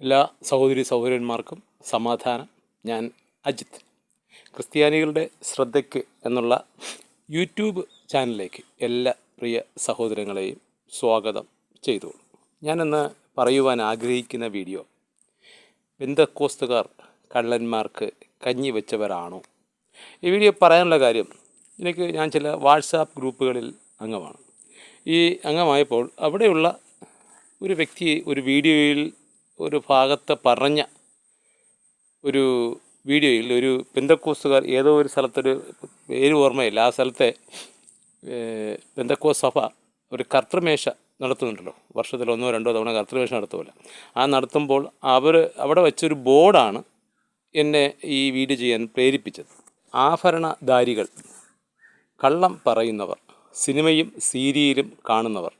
എല്ലാ സഹോദരന്മാർക്കും സമാധാനം. ഞാൻ അജിത്ത്. ക്രിസ്ത്യാനികളുടെ ശ്രദ്ധയ്ക്ക് എന്നുള്ള യൂട്യൂബ് ചാനലിലേക്ക് എല്ലാ പ്രിയ സഹോദരങ്ങളെയും സ്വാഗതം ചെയ്തോളൂ. ഞാനിന്ന് പറയുവാൻ ആഗ്രഹിക്കുന്ന വീഡിയോ, പെന്തക്കോസ്തുകാർ കള്ളന്മാർക്ക് കഞ്ഞി വെച്ചവരാണോ? ഈ വീഡിയോ പറയാനുള്ള കാര്യം, ഞാൻ ചില വാട്സാപ്പ് ഗ്രൂപ്പുകളിൽ അംഗമാണ്. ഈ അംഗമായപ്പോൾ അവിടെയുള്ള ഒരു വ്യക്തിയെ ഒരു വീഡിയോയിൽ ഒരു ഭാഗത്ത് പറഞ്ഞ ഒരു വീഡിയോയിൽ ഒരു പെന്തക്കോസ്തുകാർ ഏതോ ഒരു സ്ഥലത്തൊരു പേര് ഓർമ്മയില്ല, ആ സ്ഥലത്തെ പെന്തക്കോസ് സഭ ഒരു കർത്തൃമേശ നടത്തുന്നുണ്ടല്ലോ, വർഷത്തിൽ 1-2 തവണ കർത്തൃമേശ നടത്തുമല്ലോ. ആ നടത്തുമ്പോൾ അവിടെ വെച്ചൊരു ബോർഡാണ് എന്നെ ഈ വീഡിയോ ചെയ്യാൻ പ്രേരിപ്പിച്ചത്. ആഭരണധാരികൾ, കള്ളം പറയുന്നവർ, സിനിമയും സീരിയലും കാണുന്നവർ,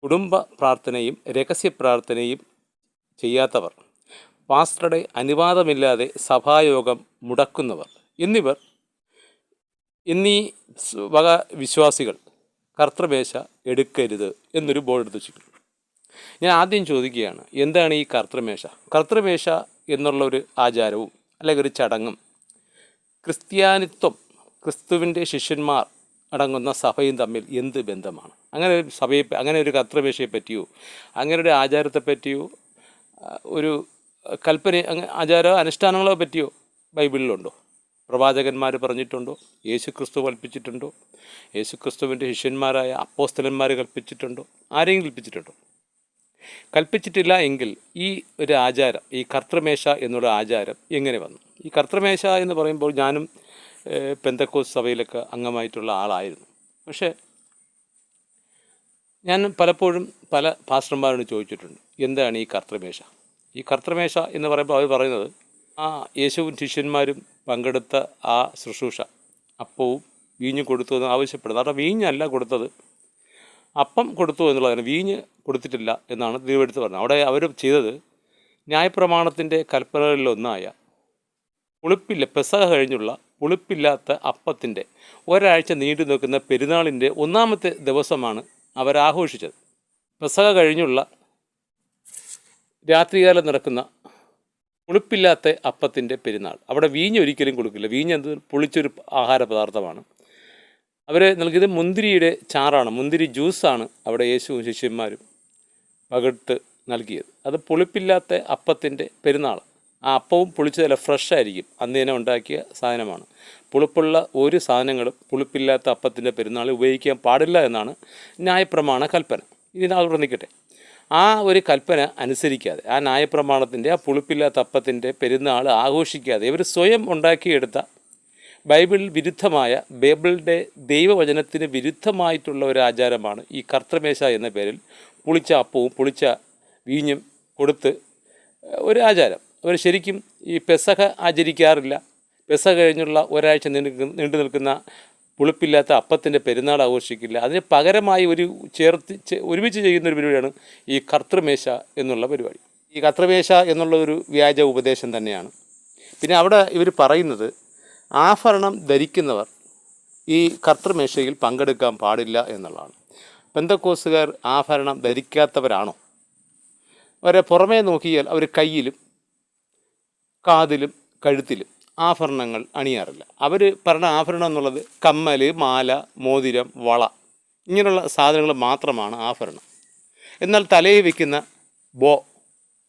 കുടുംബ പ്രാർത്ഥനയും രഹസ്യ പ്രാർത്ഥനയും ചെയ്യാത്തവർ, പാസ്റ്ററുടെ അനുവാദമില്ലാതെ സഭായോഗം മുടക്കുന്നവർ എന്നീ വക വിശ്വാസികൾ കർത്തൃമേശ എടുക്കരുത് എന്നൊരു ബോർഡ് എടുത്ത് വെച്ചിട്ടുണ്ട്. ഞാൻ ആദ്യം ചോദിക്കുകയാണ്, എന്താണ് ഈ കർത്തൃമേശ? കർത്തൃമേശ എന്നുള്ള ഒരു ആചാരവും അല്ലെങ്കിൽ ഒരു ചടങ്ങും ക്രിസ്തുവിൻ്റെ ശിഷ്യന്മാർ അടങ്ങുന്ന സഭയും തമ്മിൽ എന്ത് ബന്ധമാണ്? അങ്ങനെ ഒരു സഭയെ, അങ്ങനെ ഒരു കർത്തൃമേശയെ പറ്റിയോ അങ്ങനെ ഒരു ആചാരത്തെ പറ്റിയോ ഒരു കൽപ്പന, ആചാര അനുഷ്ഠാനങ്ങളെ പറ്റിയോ ബൈബിളിലുണ്ടോ? പ്രവാചകന്മാർ പറഞ്ഞിട്ടുണ്ടോ? യേശുക്രിസ്തു കൽപ്പിച്ചിട്ടുണ്ടോ? യേശുക്രിസ്തുവിൻ്റെ ശിഷ്യന്മാരായ അപ്പോസ്തലന്മാർ കൽപ്പിച്ചിട്ടുണ്ടോ? ആരെങ്കിലും കൽപ്പിച്ചിട്ടുണ്ടോ? കൽപ്പിച്ചിട്ടില്ല എങ്കിൽ ഈ ഒരു ആചാരം, ഈ കർത്തൃമേശ എന്നുള്ള ആചാരം എങ്ങനെ വന്നു? ഈ കർത്തൃമേശ എന്ന് പറയുമ്പോൾ ഞാനും പെന്തക്കോസ് സഭയിലൊക്കെ അംഗമായിട്ടുള്ള ആളായിരുന്നു. പക്ഷേ ഞാൻ പലപ്പോഴും പല പാസ്റ്റർമാരോട് ചോദിച്ചിട്ടുണ്ട്, എന്താണ് ഈ കർത്തൃമേശ? ഈ കർത്തൃമേശ എന്ന് പറയുമ്പോൾ അവർ പറയുന്നത്, യേശുവും ശിഷ്യന്മാരും പങ്കെടുത്ത ആ ശുശ്രൂഷ, അപ്പവും വീഞ്ഞും കൊടുത്തു എന്ന് ആവശ്യപ്പെടുന്നത്. കാരണം വീഞ്ഞല്ല കൊടുത്തത്, അപ്പം കൊടുത്തു എന്നുള്ളതാണ്, വീഞ്ഞ് കൊടുത്തിട്ടില്ല എന്നാണ് തിരുവെടുത്ത് പറഞ്ഞത്. അവിടെ അവർ ചെയ്തത് ന്യായപ്രമാണത്തിൻ്റെ കൽപ്പനകളിലൊന്നായ പെസഹ കഴിഞ്ഞുള്ള പുളിപ്പില്ലാത്ത അപ്പത്തിൻ്റെ ഒരാഴ്ച നീണ്ടു നിൽക്കുന്ന പെരുന്നാളിൻ്റെ 1-ാമത്തെ ദിവസമാണ് അവരാഘോഷിച്ചത്. പെസഹ കഴിഞ്ഞുള്ള രാത്രികാലം നടക്കുന്ന പുളിപ്പില്ലാത്ത അപ്പത്തിൻ്റെ പെരുന്നാൾ. അവിടെ വീഞ്ഞ് ഒരിക്കലും കൊടുക്കില്ല. വീഞ്ഞ് പുളിച്ചൊരു ആഹാര പദാർത്ഥമാണ്. അവർ നൽകിയത് മുന്തിരിയുടെ ചാറാണ്, മുന്തിരി ജ്യൂസാണ് അവിടെ യേശുവും ശിഷ്യന്മാരും പകർത്ത് നൽകിയത്. അത് പുളിപ്പില്ലാത്ത അപ്പത്തിൻ്റെ പെരുന്നാൾ. ആ അപ്പവും പുളിച്ചതല്ല, ഫ്രഷ് ആയിരിക്കും, അന്ന് തന്നെ ഉണ്ടാക്കിയ സാധനമാണ്. പുളിപ്പുള്ള ഒരു സാധനങ്ങളും പുളിപ്പില്ലാത്ത അപ്പത്തിൻ്റെ പെരുന്നാൾ ഉപയോഗിക്കാൻ പാടില്ല എന്നാണ് ന്യായപ്രമാണ കൽപ്പന. ഇതിനവിടെ നിൽക്കട്ടെ. ആ ഒരു കൽപ്പന അനുസരിക്കാതെ, ആ ന്യായപ്രമാണത്തിൻ്റെ, ആ പുളിപ്പില്ലാത്ത അപ്പത്തിൻ്റെ പെരുന്നാൾ ആഘോഷിക്കാതെ ഇവർ സ്വയം ഉണ്ടാക്കിയെടുത്ത ബൈബിളിൽ വിരുദ്ധമായ, ബൈബിളിൻ്റെ ദൈവവചനത്തിന് വിരുദ്ധമായിട്ടുള്ള ഒരു ആചാരമാണ് ഈ കർത്തൃമേശ എന്ന പേരിൽ പുളിച്ച അപ്പവും പുളിച്ച വീഞ്ഞും കൊടുത്ത് ഒരു ആചാരം. അവർ ശരിക്കും ഈ പെസഹ ആചരിക്കാറില്ല. പെസഹ കഴിഞ്ഞുള്ള ഒരാഴ്ച നീണ്ടു നിൽക്കുന്ന പുളിപ്പില്ലാത്ത അപ്പത്തിൻ്റെ പെരുന്നാൾ ആഘോഷിക്കില്ല. അതിന് പകരമായി ഒരുമിച്ച് ചെയ്യുന്നൊരു പരിപാടിയാണ് ഈ കർത്തൃമേശ എന്നുള്ള പരിപാടി. ഈ കർത്തൃമേശ എന്നുള്ള ഒരു വ്യാജ ഉപദേശം തന്നെയാണ്. പിന്നെ അവിടെ ഇവർ പറയുന്നത്, ആഭരണം ധരിക്കുന്നവർ ഈ കർത്തൃമേശയിൽ പങ്കെടുക്കാൻ പാടില്ല എന്നുള്ളതാണ്. പെന്തക്കോസ്തുകാർ ആഭരണം ധരിക്കാത്തവരാണോ? അവരെ പുറമേ നോക്കിയാൽ അവർ കയ്യിലും കാതിലും കഴുത്തിലും ആഭരണങ്ങൾ അണിയാറില്ല. അവർ പറഞ്ഞ ആഭരണം എന്നുള്ളത് കമ്മൽ, മാല, മോതിരം, വള, ഇങ്ങനെയുള്ള സാധനങ്ങൾ മാത്രമാണ് ആഭരണം. എന്നാൽ തലയിൽ വയ്ക്കുന്ന ബോ,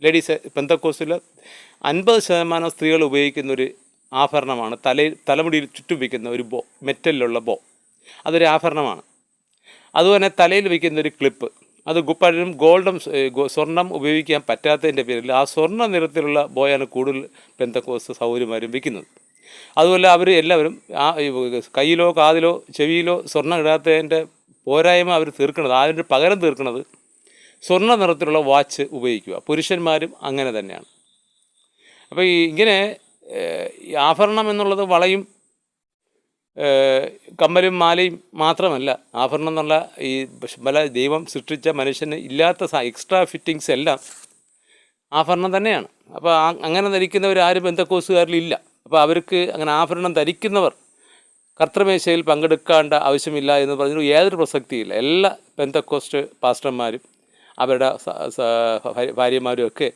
ലേഡീസ് പെന്തക്കോസ്തിൽ 50% സ്ത്രീകൾ ഉപയോഗിക്കുന്നൊരു ആഭരണമാണ് തലമുടിയിൽ ചുറ്റും വയ്ക്കുന്ന ഒരു ബോ, മെറ്റലിലുള്ള ബോ. അതൊരു ആഭരണമാണ്. അതുപോലെ തലയിൽ വയ്ക്കുന്നൊരു ക്ലിപ്പ്, അത് പലരും സ്വർണം ഉപയോഗിക്കാൻ പറ്റാത്തതിൻ്റെ പേരിൽ ആ സ്വർണ്ണ നിറത്തിലുള്ള ബോയാണ് കൂടുതൽ പെന്തക്കോസ്ത് സഹോദരിമാരും വയ്ക്കുന്നത്. അതുപോലെ അവർ എല്ലാവരും കയ്യിലോ കാതിലോ ചെവിയിലോ സ്വർണ്ണം ഇടാത്തതിൻ്റെ പോരായ്മ അവർ തീർക്കുന്നത്, അതിൻ്റെ പകരം തീർക്കുന്നത് സ്വർണ്ണ നിറത്തിലുള്ള വാച്ച് ഉപയോഗിക്കുക. പുരുഷന്മാരും അങ്ങനെ തന്നെയാണ്. അപ്പോൾ ഇങ്ങനെ ആഭരണം എന്നുള്ളത് വളയും കമ്മലും മാലയും മാത്രമല്ല, ആഭരണം എന്നുള്ള ഈ പല ദൈവം സൃഷ്ടിച്ച മനുഷ്യന് ഇല്ലാത്ത എക്സ്ട്രാ ഫിറ്റിങ്സ് എല്ലാം ആഭരണം തന്നെയാണ്. അപ്പോൾ അങ്ങനെ ധരിക്കുന്നവർ ആരും പെന്തക്കോസ്തുകാരിലില്ല. അപ്പോൾ അവർക്ക് അങ്ങനെ ആഭരണം ധരിക്കുന്നവർ കർത്തൃമേശയിൽ പങ്കെടുക്കേണ്ട ആവശ്യമില്ല എന്ന് പറഞ്ഞു യാതൊരു പ്രസക്തിയില്ല. എല്ലാ പെന്തക്കോസ്റ്റ് പാസ്റ്റർമാരും അവരുടെ ഭാര്യമാരും ഒക്കെ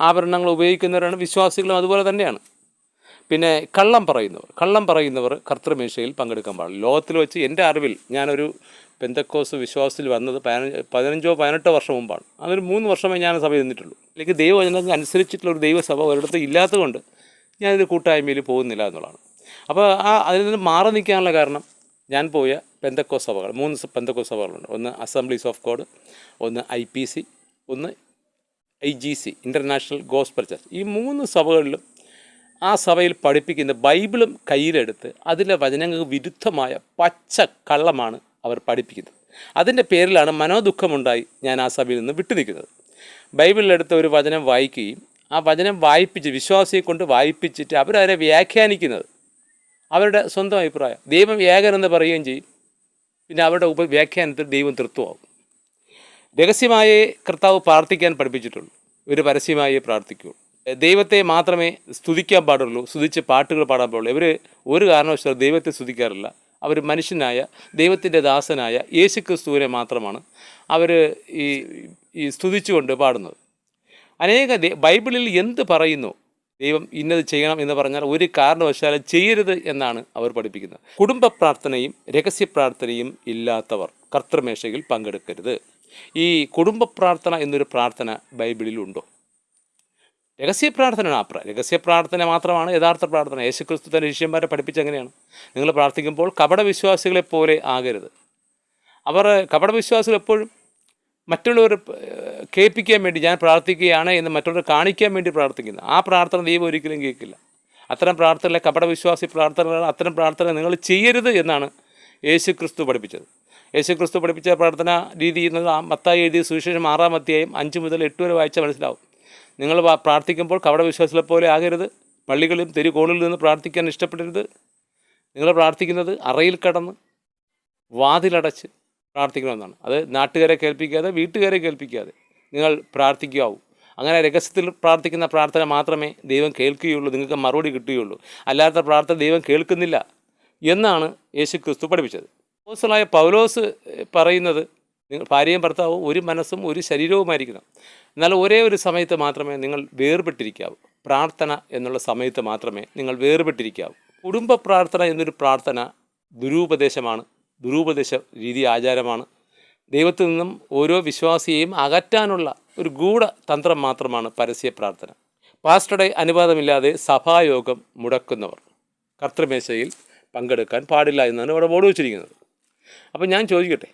ആഭരണങ്ങൾ ഉപയോഗിക്കുന്നവരാണ്, വിശ്വാസികളും അതുപോലെ തന്നെയാണ്. പിന്നെ കള്ളം പറയുന്നവർ കർത്തൃമേശയിൽ പങ്കെടുക്കാൻ പാടില്ല. ലോകത്തിൽ വെച്ച് എൻ്റെ അറിവിൽ ഞാനൊരു പെന്തക്കോസ് വിശ്വാസത്തിൽ വന്നത് 15-18 വർഷം മുമ്പാണ്. അതൊരു 3 വർഷമേ ഞാൻ സഭ നിന്നിട്ടുള്ളൂ. അല്ലെങ്കിൽ ദൈവവചനങ്ങൾക്ക് അനുസരിച്ചിട്ടുള്ള ഒരു ദൈവസഭ ഒരിടത്ത് ഇല്ലാത്തതുകൊണ്ട് ഞാനൊരു കൂട്ടായ്മയിൽ പോകുന്നില്ല എന്നുള്ളതാണ്. അപ്പോൾ അതിൽ നിന്ന് മാറി നിൽക്കാനുള്ള കാരണം, ഞാൻ പോയ പെന്തക്കോസ് സഭകൾ 3 പെന്തക്കോസ് സഭകളുണ്ട്. ഒന്ന് അസംബ്ലീസ് ഓഫ് ഗോഡ്, ഒന്ന് IPC, ഒന്ന് IGC ഇൻ്റർനാഷണൽ ഗോസ്പൽ ചർച്ച്. ഈ 3 സഭകളിലും ആ സഭയിൽ പഠിപ്പിക്കുന്ന ബൈബിളും കയ്യിലെടുത്ത് അതിലെ വചനങ്ങൾക്ക് വിരുദ്ധമായ പച്ച കള്ളമാണ് അവർ പഠിപ്പിക്കുന്നത്. അതിൻ്റെ പേരിലാണ് മനോദുഃഖമുണ്ടായി ഞാൻ ആ സഭയിൽ നിന്ന് വിട്ടു നിൽക്കുന്നത്. ബൈബിളിലെടുത്ത ഒരു വചനം വായിക്കുകയും ആ വചനം വായിപ്പിച്ച് വിശ്വാസിയെ കൊണ്ട് വായിപ്പിച്ചിട്ട് അവരതിനെ വ്യാഖ്യാനിക്കുന്നത് അവരുടെ സ്വന്തം അഭിപ്രായം. ദൈവം ഏകനെന്ന് പറയുകയും ചെയ്യും. പിന്നെ അവരുടെ വ്യാഖ്യാനത്തിൽ ദൈവം തൃത്വമാകും. രഹസ്യമായേ കർത്താവ് പ്രാർത്ഥിക്കാൻ പഠിപ്പിച്ചിട്ടുള്ളൂ, ഇവർ പരസ്യമായേ പ്രാർത്ഥിക്കുകയുള്ളൂ. ദൈവത്തെ മാത്രമേ സ്തുതിക്കാൻ പാടുള്ളൂ, സ്തുതിച്ച് പാട്ടുകൾ പാടാൻ പാടുള്ളൂ. ഇവർ ഒരു കാരണവശാലും ദൈവത്തെ സ്തുതിക്കാറില്ല. അവർ മനുഷ്യനായ ദൈവത്തിൻ്റെ ദാസനായ യേശുക്രിസ്തുവിനെ മാത്രമാണ് അവർ ഈ സ്തുതിച്ചുകൊണ്ട് പാടുന്നത്. ബൈബിളിൽ എന്ത് പറയുന്നു, ദൈവം ഇന്നത് ചെയ്യണം എന്ന് പറഞ്ഞാൽ ഒരു കാരണവശാലും ചെയ്യരുത് എന്നാണ് അവർ പഠിപ്പിക്കുന്നത്. കുടുംബ പ്രാർത്ഥനയും രഹസ്യ പ്രാർത്ഥനയും ഇല്ലാത്തവർ കർത്തൃമേശയിൽ പങ്കെടുക്കരുത്. ഈ കുടുംബ പ്രാർത്ഥന എന്നൊരു പ്രാർത്ഥന ബൈബിളിലുണ്ടോ? രഹസ്യ പ്രാർത്ഥന മാത്രമാണ് യഥാർത്ഥ പ്രാർത്ഥന. യേശുക്രിസ്തു തൻ്റെ ശിഷ്യന്മാരെ പഠിപ്പിച്ചെങ്ങനെയാണ്? നിങ്ങൾ പ്രാർത്ഥിക്കുമ്പോൾ കപടവിശ്വാസികളെപ്പോലെ ആകരുത്. കപടവിശ്വാസികൾ എപ്പോഴും മറ്റുള്ളവർ കേൾപ്പിക്കാൻ വേണ്ടി ഞാൻ പ്രാർത്ഥിക്കുകയാണ് എന്ന് മറ്റുള്ളവർ കാണിക്കാൻ വേണ്ടി പ്രാർത്ഥിക്കുന്നു. ആ പ്രാർത്ഥന ദൈവം ഒരിക്കലും കേൾക്കില്ല. അത്തരം പ്രാർത്ഥനകളെ കപടവിശ്വാസി പ്രാർത്ഥനകളാണ്. അത്തരം പ്രാർത്ഥന നിങ്ങൾ ചെയ്യരുത് എന്നാണ് യേശുക്രിസ്തു പഠിപ്പിച്ചത്. യേശുക്രിസ്തു പഠിപ്പിച്ച പ്രാർത്ഥന രീതി എന്നത് മത്തായി എഴുതിയ സുവിശേഷം 6-ാം അധ്യായം 5 മുതൽ 8 വരെ വായിച്ചാൽ മനസ്സിലാവും. നിങ്ങൾ പ്രാർത്ഥിക്കുമ്പോൾ കപടവിശ്വാസികളെ പോലെ ആകരുത്. പള്ളികളിലും തെരുക്കോണിൽ നിന്ന് പ്രാർത്ഥിക്കാൻ ഇഷ്ടപ്പെടരുത്. നിങ്ങൾ പ്രാർത്ഥിക്കുന്നത് അറയിൽ കടന്ന് വാതിലടച്ച് പ്രാർത്ഥിക്കണമെന്നാണ്. അത് നാട്ടുകാരെ കേൾപ്പിക്കാതെ, വീട്ടുകാരെ കേൾപ്പിക്കാതെ നിങ്ങൾ പ്രാർത്ഥിക്കാവൂ. അങ്ങനെ രഹസ്യത്തിൽ പ്രാർത്ഥിക്കുന്ന പ്രാർത്ഥന മാത്രമേ ദൈവം കേൾക്കുകയുള്ളൂ, നിങ്ങൾക്ക് മറുപടി കിട്ടുകയുള്ളൂ. അല്ലാത്ത പ്രാർത്ഥന ദൈവം കേൾക്കുന്നില്ല എന്നാണ് യേശുക്രിസ്തു പഠിപ്പിച്ചത്. അപ്പോസ്തലനായ പൗലോസ് പറയുന്നത്, നിങ്ങൾ ഭാര്യയും ഭർത്താവും ഒരു മനസ്സും ഒരു ശരീരവുമായിരിക്കണം. എന്നാൽ ഒരേ ഒരു സമയത്ത് മാത്രമേ നിങ്ങൾ വേർപെട്ടിരിക്കാവൂ. പ്രാർത്ഥന എന്നുള്ള സമയത്ത് മാത്രമേ നിങ്ങൾ വേർപെട്ടിരിക്കാവൂ. കുടുംബ പ്രാർത്ഥന എന്നൊരു പ്രാർത്ഥന ദുരുപദേശമാണ്, ദുരുപദേശ രീതി ആചാരമാണ്. ദൈവത്തിൽ നിന്നും ഓരോ വിശ്വാസിയെയും അകറ്റാനുള്ള ഒരു ഗൂഢതന്ത്രം മാത്രമാണ് പരസ്യ പ്രാർത്ഥന. പാസ്റ്ററുടെ അനുവാദമില്ലാതെ സഭായോഗം മുടക്കുന്നവർ കർത്തൃമേശയിൽ പങ്കെടുക്കാൻ പാടില്ല എന്നാണ് ഇവിടെ ബോർഡ് വച്ചിരിക്കുന്നത്. അപ്പം ഞാൻ ചോദിക്കട്ടെ,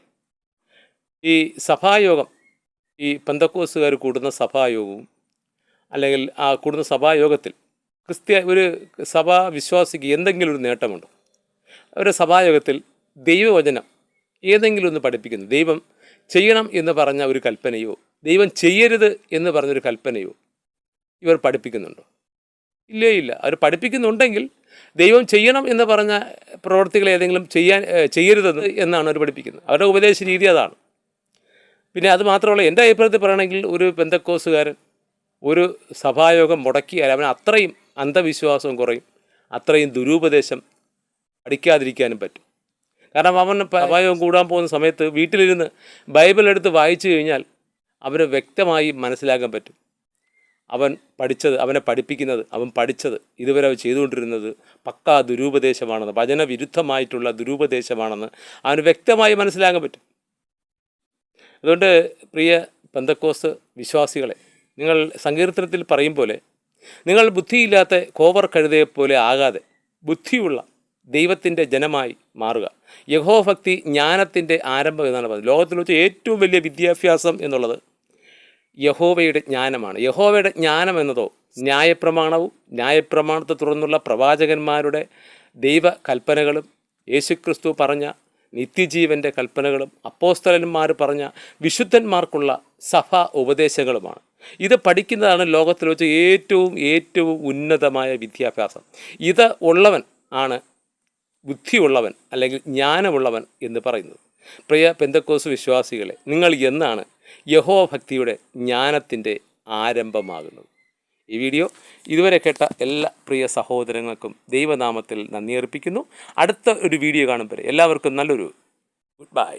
ഈ സഭായോഗം, ഈ പെന്തക്കോസ്തുകാർ കൂടുന്ന സഭായോഗവും അല്ലെങ്കിൽ ആ കൂടുന്ന സഭായോഗത്തിൽ ഒരു സഭാ വിശ്വാസിക്ക് എന്തെങ്കിലും ഒരു നേട്ടമുണ്ടോ? അവരുടെ സഭായോഗത്തിൽ ദൈവവചനം ഏതെങ്കിലും ഒന്ന് പഠിപ്പിക്കുന്നു, ദൈവം ചെയ്യണം എന്ന് പറഞ്ഞ ഒരു കൽപ്പനയോ ദൈവം ചെയ്യരുത് എന്ന് പറഞ്ഞൊരു കൽപ്പനയോ ഇവർ പഠിപ്പിക്കുന്നുണ്ടോ? ഇല്ല. അവർ പഠിപ്പിക്കുന്നുണ്ടെങ്കിൽ ദൈവം ചെയ്യണം എന്ന് പറഞ്ഞ പ്രവർത്തികൾ ഏതെങ്കിലും ചെയ്യരുതെന്ന് എന്നാണ് അവർ പഠിപ്പിക്കുന്നത്. അവരുടെ ഉപദേശ രീതി അതാണ്. പിന്നെ അത് മാത്രമല്ല, എൻ്റെ അഭിപ്രായത്തിൽ പറയണമെങ്കിൽ ഒരു പെന്തക്കോസുകാരൻ ഒരു സഭായോഗം മുടക്കിയാൽ അവന് അത്രയും അന്ധവിശ്വാസവും കുറയും, അത്രയും ദുരുപദേശം പഠിക്കാതിരിക്കാനും പറ്റും. കാരണം അവൻ സഭായോഗം കൂടാൻ പോകുന്ന സമയത്ത് വീട്ടിലിരുന്ന് ബൈബിൾ എടുത്ത് വായിച്ചു കഴിഞ്ഞാൽ അവന് വ്യക്തമായി മനസ്സിലാക്കാൻ പറ്റും അവനെ പഠിപ്പിക്കുന്നത്, അവൻ പഠിച്ചത്, ഇതുവരെ അവൻ ചെയ്തുകൊണ്ടിരുന്നത് പക്കാ ദുരുപദേശമാണെന്ന്, വചനവിരുദ്ധമായിട്ടുള്ള ദുരുപദേശമാണെന്ന് അവന് വ്യക്തമായി മനസ്സിലാക്കാൻ പറ്റും. അതുകൊണ്ട് പ്രിയ പെന്തക്കോസ്ത് വിശ്വാസികളെ, നിങ്ങൾ സങ്കീർത്തനത്തിൽ പറയും പോലെ നിങ്ങൾ ബുദ്ധിയില്ലാത്ത കോവർ കഴുതയെപ്പോലെ ആകാതെ ബുദ്ധിയുള്ള ദൈവത്തിൻ്റെ ജനമായി മാറുക. യഹോഭക്തി ജ്ഞാനത്തിൻ്റെ ആരംഭം എന്നാണ് പറയുന്നത്. ലോകത്തിൽ വെച്ച് ഏറ്റവും വലിയ വിദ്യാഭ്യാസം എന്നുള്ളത് യഹോവയുടെ ജ്ഞാനമാണ്. യഹോവയുടെ ജ്ഞാനം എന്നതോ ന്യായപ്രമാണവും ന്യായപ്രമാണത്തെ തുടർന്നുള്ള പ്രവാചകന്മാരുടെ ദൈവ കൽപ്പനകളും യേശുക്രിസ്തു പറഞ്ഞ നിത്യജീവൻ്റെ കൽപ്പനകളും അപ്പോസ്തലന്മാർ പറഞ്ഞ വിശുദ്ധന്മാർക്കുള്ള സഭാ ഉപദേശങ്ങളുമാണ്. ഇത് പഠിക്കുന്നതാണ് ലോകത്തിൽ വെച്ച് ഏറ്റവും ഉന്നതമായ വിദ്യാഭ്യാസം. ഇത് ഉള്ളവൻ ആണ് ബുദ്ധിയുള്ളവൻ അല്ലെങ്കിൽ ജ്ഞാനമുള്ളവൻ എന്ന് പറയുന്നത്. പ്രിയ പെന്തക്കോസ് വിശ്വാസികളെ, നിങ്ങൾ എന്നാണ് യഹോവ ഭക്തിയുടെ ജ്ഞാനത്തിൻ്റെ ആരംഭമാകുന്നത്? ഈ വീഡിയോ ഇതുവരെ കേട്ട എല്ലാ പ്രിയ സഹോദരങ്ങൾക്കും ദൈവനാമത്തിൽ നന്ദി അർപ്പിക്കുന്നു. അടുത്ത ഒരു വീഡിയോ കാണുമ്പോൾ എല്ലാവർക്കും നല്ലൊരു ഗുഡ് ബൈ.